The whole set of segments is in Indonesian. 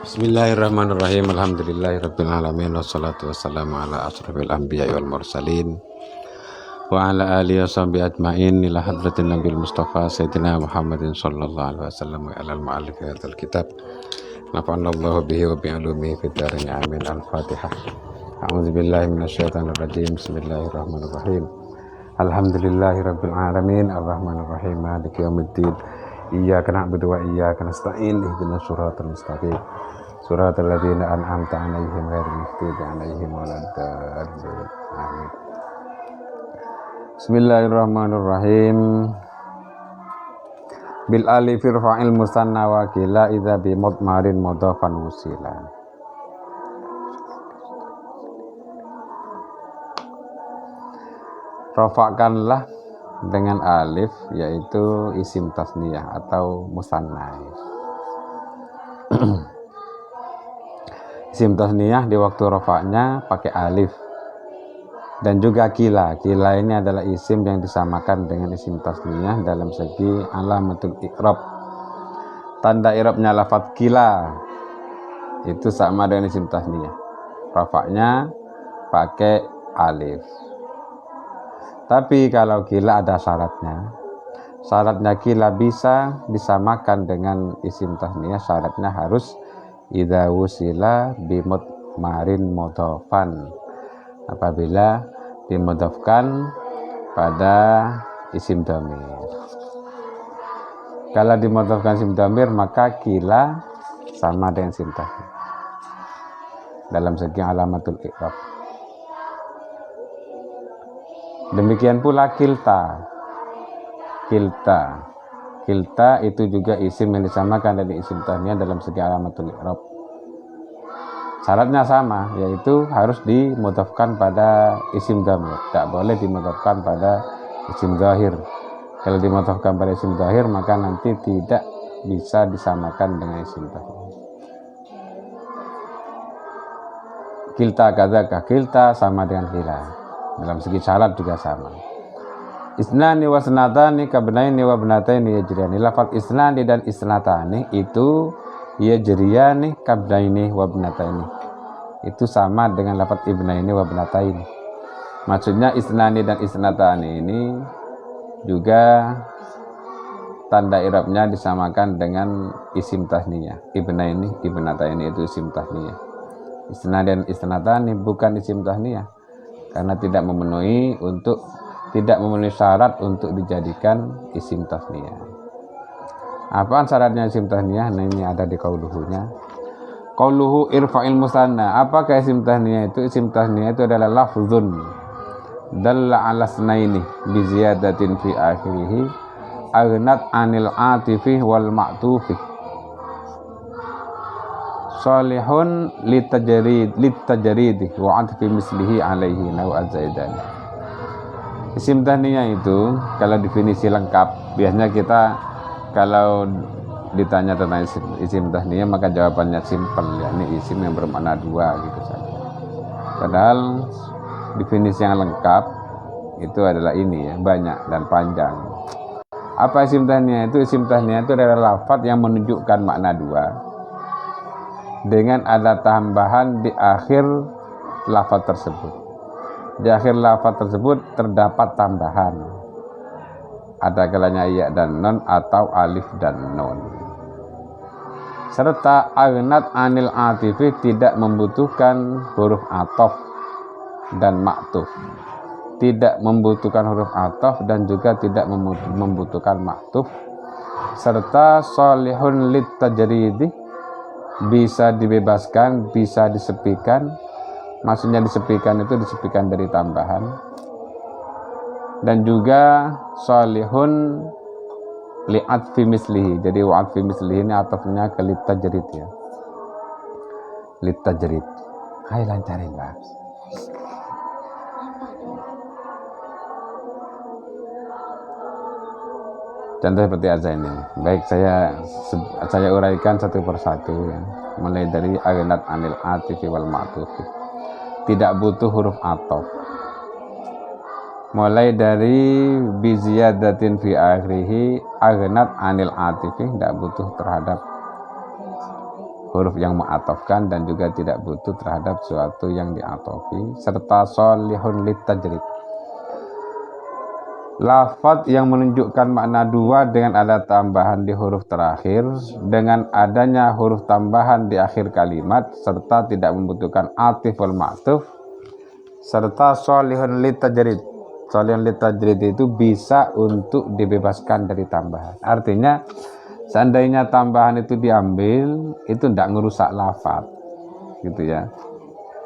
Bismillahirrahmanirrahim. Alhamdulillahirabbil alamin wassalatu wassalamu ala asrofil anbiya'i wal mursalin wa ala alihi washabihi ajmain ila hadratin nabil mustafa sayyidina Muhammadin sallallahu alaihi wasallam wa ala al-mu'allif hadzal kitab nafa'anallahu bihi wa bi'ulumihi fid dharain amin. Al-Fatihah. A'udzu billahi minasyaitonir rajim. Bismillahirrahmanirrahim. Alhamdulillahirabbil alamin arrahmanir rahim maliki yaumiddin. Iyyaka na'budu wa iyyaka nasta'in ihdinas siratal mustaqim siratal ladzina an'amta 'alaihim ghairil maghdubi 'alaihim waladdallin. Amin. Bismillahirrahmanirrahim. Bil alif irfa'il musanna wa qila idza bi mudmarin mudhafan wusila. Rafa'kanlah dengan alif, yaitu isim tasniyah atau musanna. Isim tasniyah di waktu rafa'nya pakai alif. Dan juga kila. Kila ini adalah isim yang disamakan dengan isim tasniyah dalam segi alamatul i'rab. Tanda i'rabnya lafadz kila itu sama dengan isim tasniyah. Rafa'nya pakai alif. Tapi kalau kila ada syaratnya. Syaratnya kila bisa disamakan dengan isim tasniyah. Syaratnya harus idza wusila bimudmarin mudhafan. Apabila dimudhafkan pada isim dhamir. Kalau dimudhafkan isim dhamir, maka kila sama dengan isim tasniyah dalam segi alamatul i'rab. Demikian pula kilta. Kilta itu juga isim yang disamakan dari isim tasniyah dalam segi alamatul i'rab. Syaratnya sama, yaitu harus dimudhafkan pada isim dhamir. Tidak boleh dimudhafkan pada isim zahir. Kalau dimudhafkan pada isim zahir, maka nanti tidak bisa disamakan dengan isim tasniyah. Kilta kadzaka, kilta sama dengan kila. Dalam segi syarat juga sama. Isnani wa sanatani kabnaini wa bnataini yajriyani. Lafaz isnani dan isnatani itu yajriyani kabnaini wa bnataini. Itu sama dengan lafaz ibnaini wa bnataini. Maksudnya isnani dan isnatani ini juga tanda i'rabnya disamakan dengan isim tasniyah. Ibnaini, ibnataini itu isim tasniyah. Isnani dan isnatani bukan isim tasniyah. Karena tidak memenuhi syarat untuk dijadikan isim tasniyah. Apaan syaratnya isim tasniyah? Nah, ini ada di qauluhunya. Qauluhu irfa'il musanna. Apakah isim tasniyah itu? Isim tasniyah itu adalah lafzun dalla 'ala snaini bi ziyadatin fi akhirih aghnat 'anil 'atifi wal ma'tufi. Salihun litajrid wa atfi mislihi alaihi naw azaidan. Isim tasniyah itu kalau definisi lengkap, biasanya kita kalau ditanya tentang isim tasniyah maka jawabannya simpel, yakni isim yang bermakna dua gitu saja. Padahal definisi yang lengkap itu adalah ini ya, banyak dan panjang. Apa isim tasniyah itu? Isim tasniyah itu adalah lafaz yang menunjukkan makna dua dengan ada tambahan di akhir lafaz tersebut. Di akhir lafaz tersebut terdapat tambahan. Ada kalanya ya dan non atau alif dan non. Serta aghnat anil atifi, tidak membutuhkan huruf ataf dan ma'tuf. Tidak membutuhkan huruf ataf dan juga tidak membutuhkan ma'tuf. Serta salihun litajridi, bisa dibebaskan, bisa disepikan. Maksudnya disepikan itu disepikan dari tambahan. Dan juga salihun li'atfi mislihi. Jadi wa'atfi mislihi ini atafnya ke litajrid ya. Litajrid. Hai lancarin Pak. Contoh seperti azan ini. Baik, saya uraikan satu persatu ya. Mulai dari aghnat anil atifi wal ma'tufi. Tidak butuh huruf ataf. mulai dari biziyadatin fi akhirihi aghnat anil atifi, tidak butuh terhadap huruf yang mengatofkan dan juga tidak butuh terhadap suatu yang diatofi, serta solihun litajrid, lafadz yang menunjukkan makna dua dengan ada tambahan di huruf terakhir, dengan adanya huruf tambahan di akhir kalimat, serta tidak membutuhkan atif wal ma'tuf, serta solihun litajrid. Solihun litajrid itu bisa untuk dibebaskan dari tambahan. Artinya seandainya tambahan itu diambil, itu tidak ngerusak lafadz, gitu ya.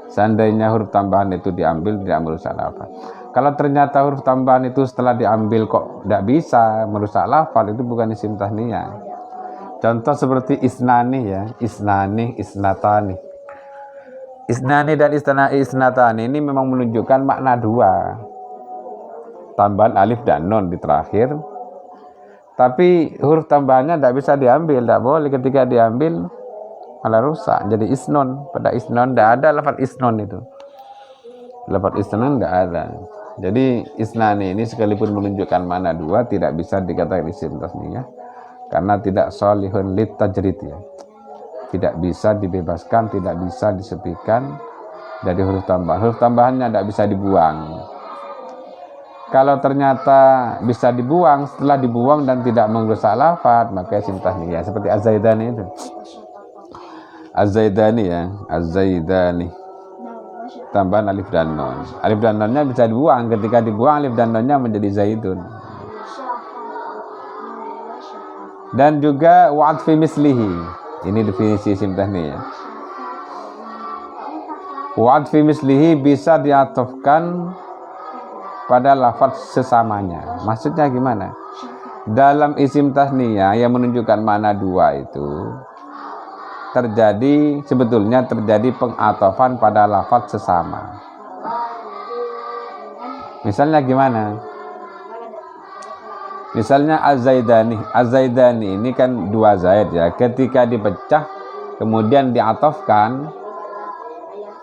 Seandainya huruf tambahan itu diambil, tidak merusak lafadz. Kalau ternyata huruf tambahan itu setelah diambil kok tidak bisa merusak lafadz, itu bukan isim tasniyah. Contoh seperti isnani ya, isnani, isnatani. Isnani dan isnatani ini memang menunjukkan makna dua. Tambahan alif dan nun di terakhir. Tapi huruf tambahannya tidak bisa diambil, tidak boleh. Ketika diambil malah rusak, jadi isnon. Pada isnon tidak ada lafaz isnon itu. Lafaz isnon tidak ada. Jadi isnani ini sekalipun menunjukkan makna dua, tidak bisa dikatakan isim tasniyah karena tidak solihun litajrid ya. Tidak bisa dibebaskan, tidak bisa disepikan dari huruf tambahan. Huruf tambahannya tidak bisa dibuang. Kalau ternyata bisa dibuang, setelah dibuang dan tidak merusak lafadz, maka isim tasniyah. Seperti az-zaidani itu. Az-zaidani ya, az-zaidani. Tambahan alif dan nun. Alif dan nunnya bisa dibuang. Ketika dibuang alif dan nunnya menjadi zaidun. Dan juga wa'atfi mislihi. Ini definisi isim tasniyah. Wa'atfi mislihi bisa diatofkan pada lafadz sesamanya. Maksudnya gimana? Dalam isim tasniyah yang menunjukkan makna dua itu sebetulnya terjadi pengatofan pada lafadz sesama. Misalnya gimana? Misalnya az-zaidani. Az-zaidani ini kan dua zaid ya. Ketika dipecah kemudian diatofkan,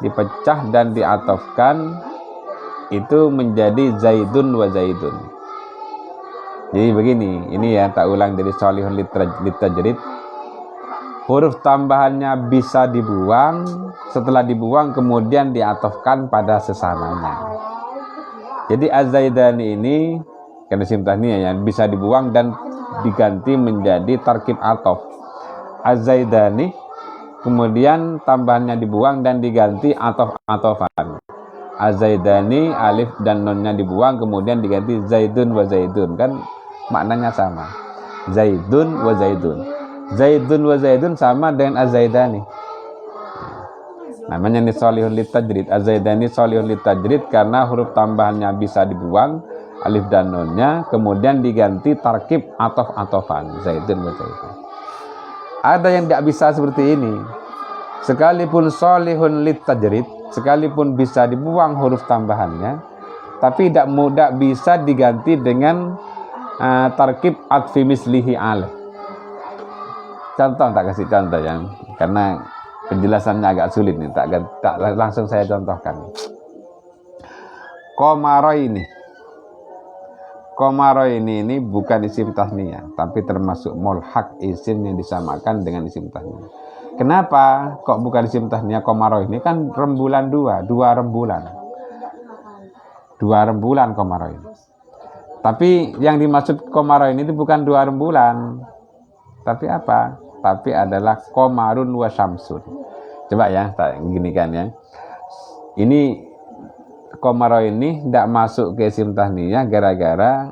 dipecah dan diatofkan, itu menjadi zaidun wa zaidun. Jadi begini, ini ya tak ulang dari solihun litajrid. Huruf tambahannya bisa dibuang, setelah dibuang kemudian diatofkan pada sesamanya. Jadi az-zaidani ini karena isim tasniyah ya, bisa dibuang dan diganti menjadi tarkib atof. Az-zaidani kemudian tambahannya dibuang dan diganti atof-atofan. Az-zaidani alif dan nunnya dibuang kemudian diganti zaidun wa zaidun, kan maknanya sama. Zaidun wa zaidun. Zaidun wa zaidun sama dengan az-zaidani. Namanya ini solihun litajrid. Az-zaidani solihun litajrid karena huruf tambahannya bisa dibuang, alif dan nunnya, kemudian diganti tarkib atof-atofan. Zaidun wa zaidun. Ada yang tidak bisa seperti ini. Sekalipun solihun litajrid, sekalipun bisa dibuang huruf tambahannya, tapi tidak mudah bisa diganti dengan tarkib atfi mislihi alaih. Contoh, tak kasih contoh ya, karena penjelasannya agak sulit nih, tak langsung saya contohkan. Komaro ini bukan isim tasniyah, tapi termasuk mulhaq, isim yang disamakan dengan isim tasniyah. Kenapa kok bukan isim tasniyah? Komaro ini kan rembulan dua rembulan komaro ini. Tapi yang dimaksud komaro ini itu bukan dua rembulan, tapi apa? Tapi adalah komarun wa syamsun. Coba ya, tak gini kan ya. Ini komaro ini tidak masuk ke isim tasniyah gara-gara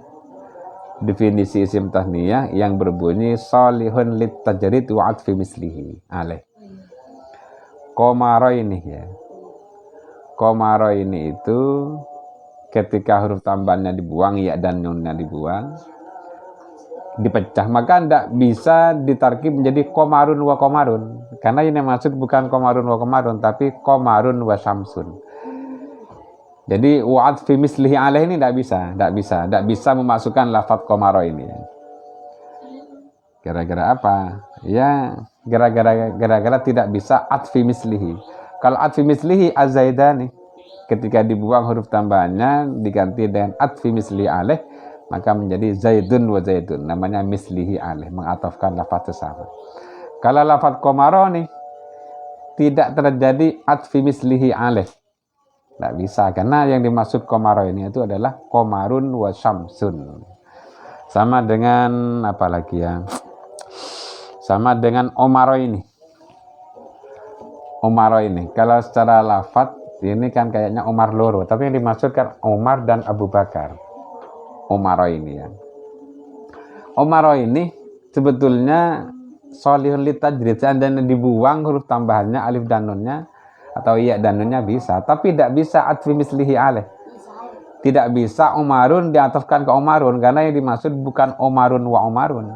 definisi isim tasniyah yang berbunyi solihun litajrid wa atfi mislihi alaih. Komaro ini ya. Komaro ini itu ketika huruf tambahannya dibuang, ya dan nunnya dibuang, dipecah, maka tidak bisa ditarkib menjadi komarun wa komarun, karena ini maksud bukan komarun wa komarun, tapi komarun wa syamsun. Jadi wa'ad fi mislihi alaih ini tidak bisa memasukkan lafaz komaro ini. Gara-gara apa? Ya, gara-gara tidak bisa atfi mislihi. Kalau atfi mislihi az-zaidani, ketika dibuang huruf tambahannya diganti dengan atfi misli alaih, maka menjadi Zaidun wa Zaidun, namanya mislihi alaih, mengatafkan lafaz sesama. Kalau lafaz qamaroni tidak terjadi atfi mislihi alaih, tidak bisa, karena yang dimaksud qamaroni itu adalah qamarun wa syamsun. Sama dengan apa lagi ya? Sama dengan Omaroini. Omaroini. Kalau secara lafaz ini kan kayaknya Omar loro, tapi yang dimaksudkan Omar dan Abu Bakar. Omaroini ya. Omaroini sebetulnya sholihun litajrid, seandainya dibuang huruf tambahannya alif dan nunnya atau iya dan nunnya bisa, tapi tidak bisa atfi mislihi alaih. Tidak bisa Umarun diatafkan ke Umarun, karena yang dimaksud bukan Umarun wa Umarun.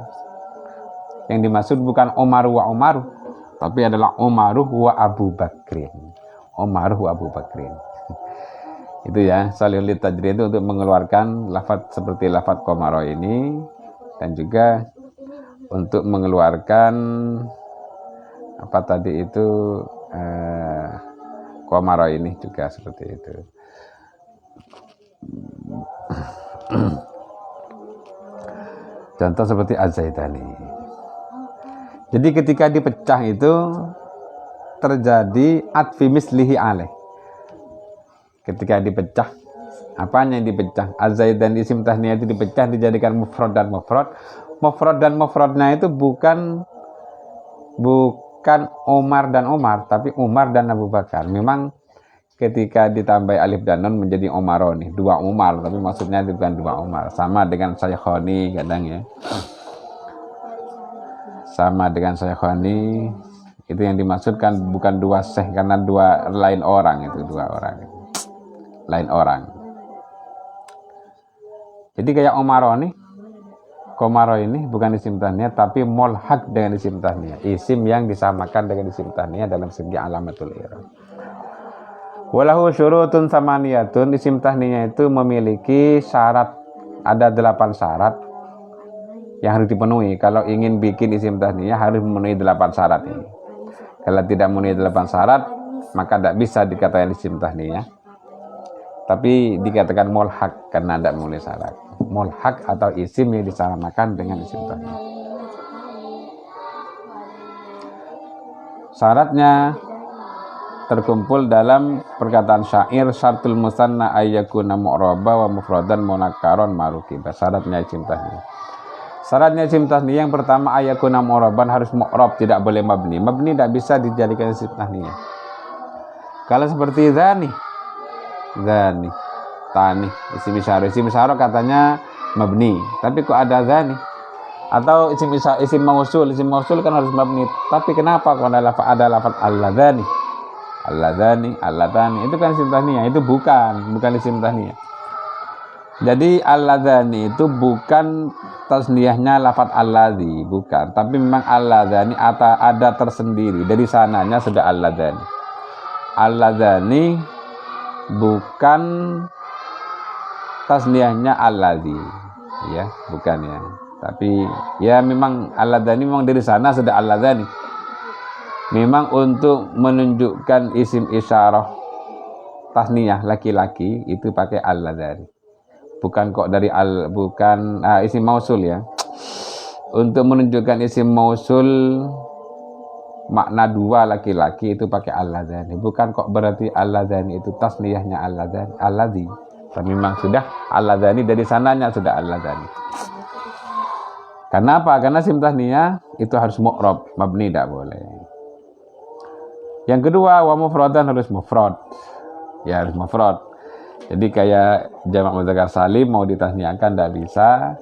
Yang dimaksud bukan Umaru wa Umaru, tapi adalah Umaruh wa Abu Bakrin. Umaruh wa Abu Bakrin. Itu ya, sholihun litajrid itu untuk mengeluarkan lafaz seperti lafaz qamaro ini, dan juga untuk mengeluarkan apa tadi itu qamaro ini juga seperti itu. Contoh seperti Az-Zaidani. Jadi ketika dipecah itu terjadi atfi mislihi alaih. Ketika dipecah, apanya yang dipecah? Az-Zaidani isim tasniyah itu dipecah dijadikan mufrad dan mufrad. Mufrad dan mufradnya itu bukan Umar dan Umar, tapi Umar dan Abu Bakar. Memang ketika ditambah alif dan nun menjadi Umaroni, dua Umar, tapi maksudnya itu bukan dua Umar. Sama dengan Syakhoni kadang ya. Sama dengan Syakhoni, itu yang dimaksudkan bukan dua syekh, karena dua lain orang, itu dua orang. Lain orang. Jadi kayak Umaroni, Komaro ini bukan isim tasniyah tapi mulhaq dengan isim tasniyah. Isim yang disamakan dengan isim tasniyah dalam segi alamatul i'rab. Walahu syurutun samaniyatun, isim tasniyah itu memiliki syarat, ada 8 syarat yang harus dipenuhi. Kalau ingin bikin isim tasniyah harus memenuhi 8 syarat ini. Kalau tidak memenuhi 8 syarat, maka tidak bisa dikatakan isim tasniyah. Tapi dikatakan mulhaq karena tidak memenuhi syarat. Mulhaq atau isim yang disamakan dengan isim tasniyah. Syaratnya terkumpul dalam perkataan syair, syartul musanna ayyakuna mu'raba wa mufradan munakkaron marukiba. Syaratnya isim tasniyah. Syaratnya isim tasniyah yang pertama ayyakuna mu'raban, harus mu'rab, tidak boleh mabni. Mabni tidak bisa dijadikan isim tasniyah. Kalau seperti zani, tani, isim isyarah katanya mabni, tapi kok ada zani? Atau isim mausul kan harus mabni, tapi kenapa kok ada lafaz alladzani? Alladzani itu kan isim tasniyah, itu bukan isim tasniyah. Jadi alladzani itu bukan tasniyahnya lafaz alladzi, bukan, tapi memang alladzani ada tersendiri, dari sananya sudah alladzani. Alladzani bukan tasniyahnya alladzi, ya, bukan ya. Tapi ya memang alladzani memang dari sana sudah alladzani. Memang untuk menunjukkan isim isyarah tasniyah laki-laki itu pakai alladzani. Bukan kok dari isim mausul ya. Untuk menunjukkan isim mausul makna dua laki-laki itu pakai alladzani. Bukan kok berarti alladzani itu tasniyahnya alladzi. Tapi memang sudah alladzani dari sananya sudah alladzani. Kenapa? Karena isim tasniyah itu harus mu'rab, mabni tidak boleh. Yang kedua, wa mufradan harus mufrad. Ya, harus mufrad. Jadi kayak jamak mudzakkar salim mau ditasniyahkan tidak bisa.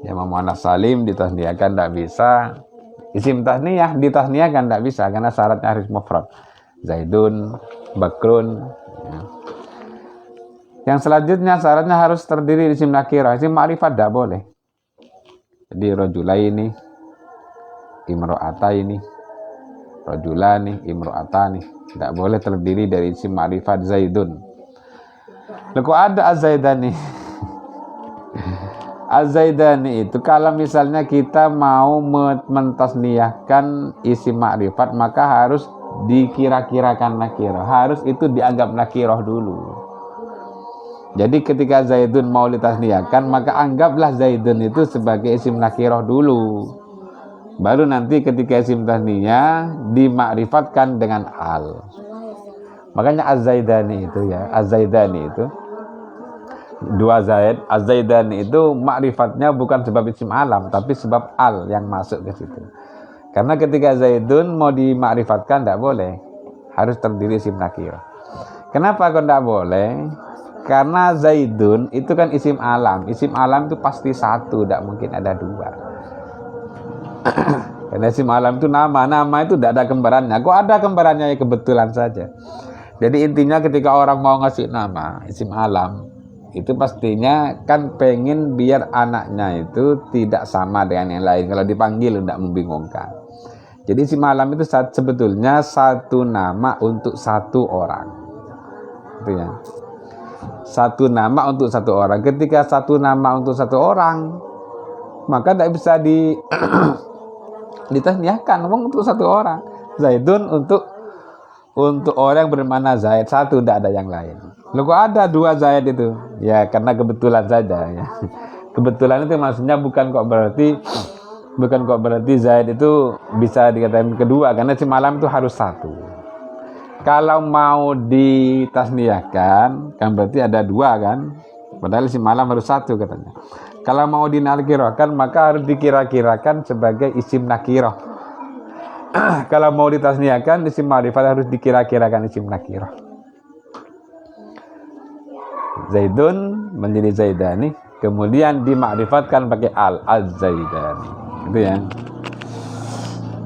Jamak muannats salim ditasniyahkan tidak bisa. Isim tasniyah ditasniyahkan tidak bisa karena syaratnya harus mufrad. Zaidun, Bakrun. Ya. Yang selanjutnya syaratnya harus terdiri isim nakirah. Isim ma'rifat tidak boleh. Jadi rajulaini, imra'ataini, rajulani, imra'atani, tidak boleh terdiri dari isim ma'rifat Zaidun. Lalu ada Az-Zaidani. Az-Zaidani itu kalau misalnya kita mau mentasniyahkan isim ma'rifat maka harus dikira-kirakan nakirah, harus itu dianggap nakirah dulu. Jadi ketika Zaidun mau ditasniahkan, maka anggaplah Zaidun itu sebagai isim nakirah dulu. Baru nanti ketika isim tasniyah dimakrifatkan dengan al. Makanya Az-Zaidani itu ya, Az-Zaidani itu dua Zaid, Az-Zaidani itu makrifatnya bukan sebab isim alam, tapi sebab al yang masuk ke situ. Karena ketika Zaidun mau dimakrifatkan tidak boleh, harus terdiri isim nakirah. Kenapa kok tidak boleh? Karena Zaidun itu kan isim alam. Isim alam itu pasti satu, tidak mungkin ada dua. Karena isim alam itu nama itu tidak ada kembarannya. Kok ada kembarannya ya kebetulan saja. Jadi intinya ketika orang mau ngasih nama isim alam, itu pastinya kan pengen biar anaknya itu tidak sama dengan yang lain. Kalau dipanggil tidak membingungkan. Jadi isim alam itu sebetulnya satu nama untuk satu orang. Itu ya. Satu nama untuk satu orang. Ketika satu nama untuk satu orang, maka tidak bisa ditasniahkan ngomong untuk satu orang. Zaidun untuk orang yang bermakna Zaid satu, tidak ada yang lain. Loh kok ada dua Zaid itu? Ya karena kebetulan saja ya. Kebetulan itu maksudnya bukan kok berarti Zaid itu bisa dikatakan kedua, karena isim alam itu harus satu. Kalau mau ditasniahkan kan berarti ada dua kan, padahal isim alam harus satu katanya. Kalau mau dinakirahkan maka harus dikira-kirakan sebagai isim nakirah. Kalau mau ditasniahkan isim ma'rifat harus dikira-kirakan isim nakirah. Zaidun menjadi Zaidani, kemudian dimakrifatkan pakai al-Zaidani. Itu ya.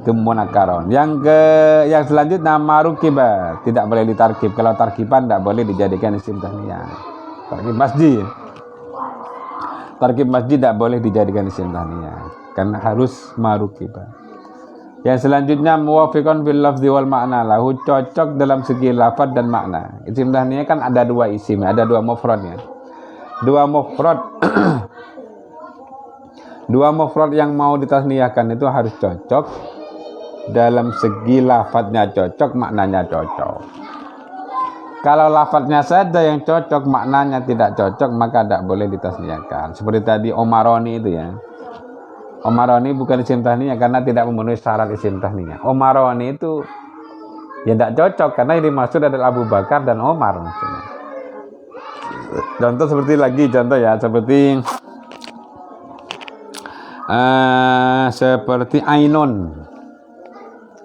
Kemunakaron. Yang selanjutnya marukiba, tidak boleh ditarkib. Kalau tarkiban tidak boleh dijadikan isim tasniyah. Tarkib masjid. Tarkib masjid tidak boleh dijadikan isim tasniyah karena harus marukiba. Yang selanjutnya muwafiqun bil lafzi wal makna, lahu cocok dalam segi lafaz dan makna. Isim tasniyah kan ada dua isim, ada dua mufradnya. Dua mufrad yang mau ditasniyahkan itu harus cocok. Dalam segi lafadznya cocok, maknanya cocok. Kalau lafadznya saja yang cocok, maknanya tidak cocok, maka tidak boleh ditasniahkan. Seperti tadi Omaroni itu ya. Omaroni bukan isim tasniyah karena tidak memenuhi syarat isim tasniyah. Omaroni itu ya tidak cocok karena yang dimaksud adalah Abu Bakar dan Omar maksudnya. Contoh seperti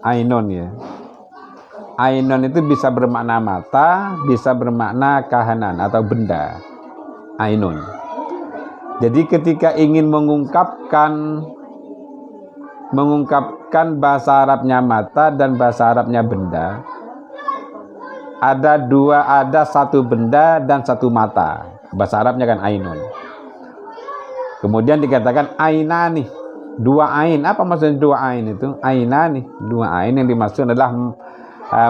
Ainun ya. Ainun itu bisa bermakna mata, bisa bermakna kahanan atau benda. Ainun. Jadi ketika ingin mengungkapkan bahasa Arabnya mata dan bahasa Arabnya benda, ada satu benda dan satu mata. Bahasa Arabnya kan ainun. Kemudian dikatakan ainani, dua ain. Apa maksudnya dua ain itu? Ainani, dua ain yang dimaksud adalah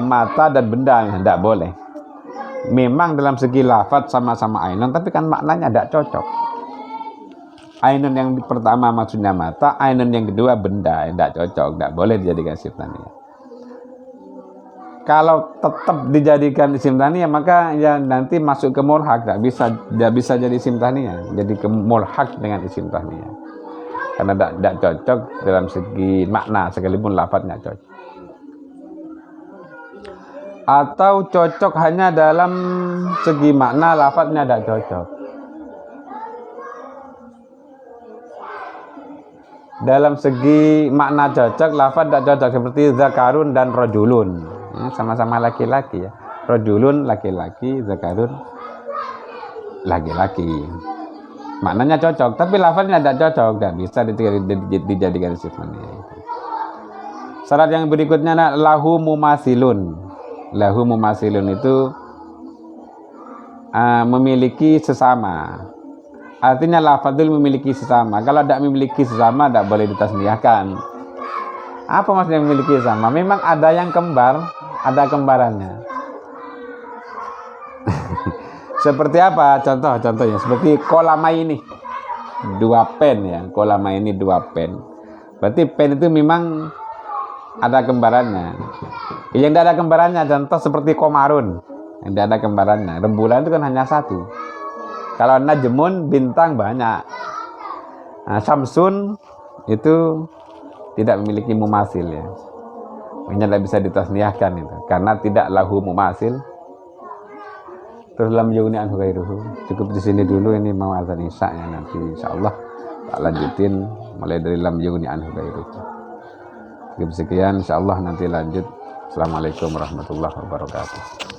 mata dan benda. Tidak boleh. Memang dalam segi lafaz sama-sama ainun, tapi kan maknanya tidak cocok. Ainun yang pertama maksudnya mata, ainun yang kedua benda, tidak cocok, tidak boleh dijadikan isim tasniyah. Kalau tetap dijadikan isim tasniyah maka ya nanti masuk ke mulhaq, tidak bisa jadi isim tasniyah, jadi ke mulhaq dengan isim tasniyah. Karena tidak cocok dalam segi makna sekalipun lafadznya cocok. Atau cocok hanya dalam segi makna, lafadznya tidak cocok. Dalam segi makna cocok, lafadz tidak cocok, seperti zakarun dan rajulun. Sama-sama laki-laki ya. Rajulun laki-laki, zakarun laki-laki. Maknanya cocok, tapi lafadznya tidak cocok, tidak bisa dijadikan isim tasniyah. Syarat yang berikutnya adalah lahu mumasilun. Lahu mumasilun itu memiliki sesama. Artinya lafadzul memiliki sesama. Kalau tidak memiliki sesama, tidak boleh ditasniyahkan. Apa maksudnya memiliki sesama? Memang ada yang kembar, ada kembarannya. Seperti apa? Contohnya seperti kolamaini, dua pen ya. Kolamaini dua pen. Berarti pen itu memang ada kembarannya. Yang tidak ada kembarannya, contoh seperti Komarun, yang tidak ada kembarannya. Rembulan itu kan hanya satu. Kalau Najmun, bintang banyak. Nah, Syamsun itu tidak memiliki mumasil ya. Makanya tidak bisa ditasniahkan itu, karena tidak lahu mumasil. Terus lam yuni anhu ghairuhu. Cukup di sini dulu, ini mau azan isya ya, nanti insyaallah tak lanjutin mulai dari lam yuni anhu ghairuhu. Cukup sekian, insyaallah nanti lanjut. Assalamualaikum warahmatullahi wabarakatuh.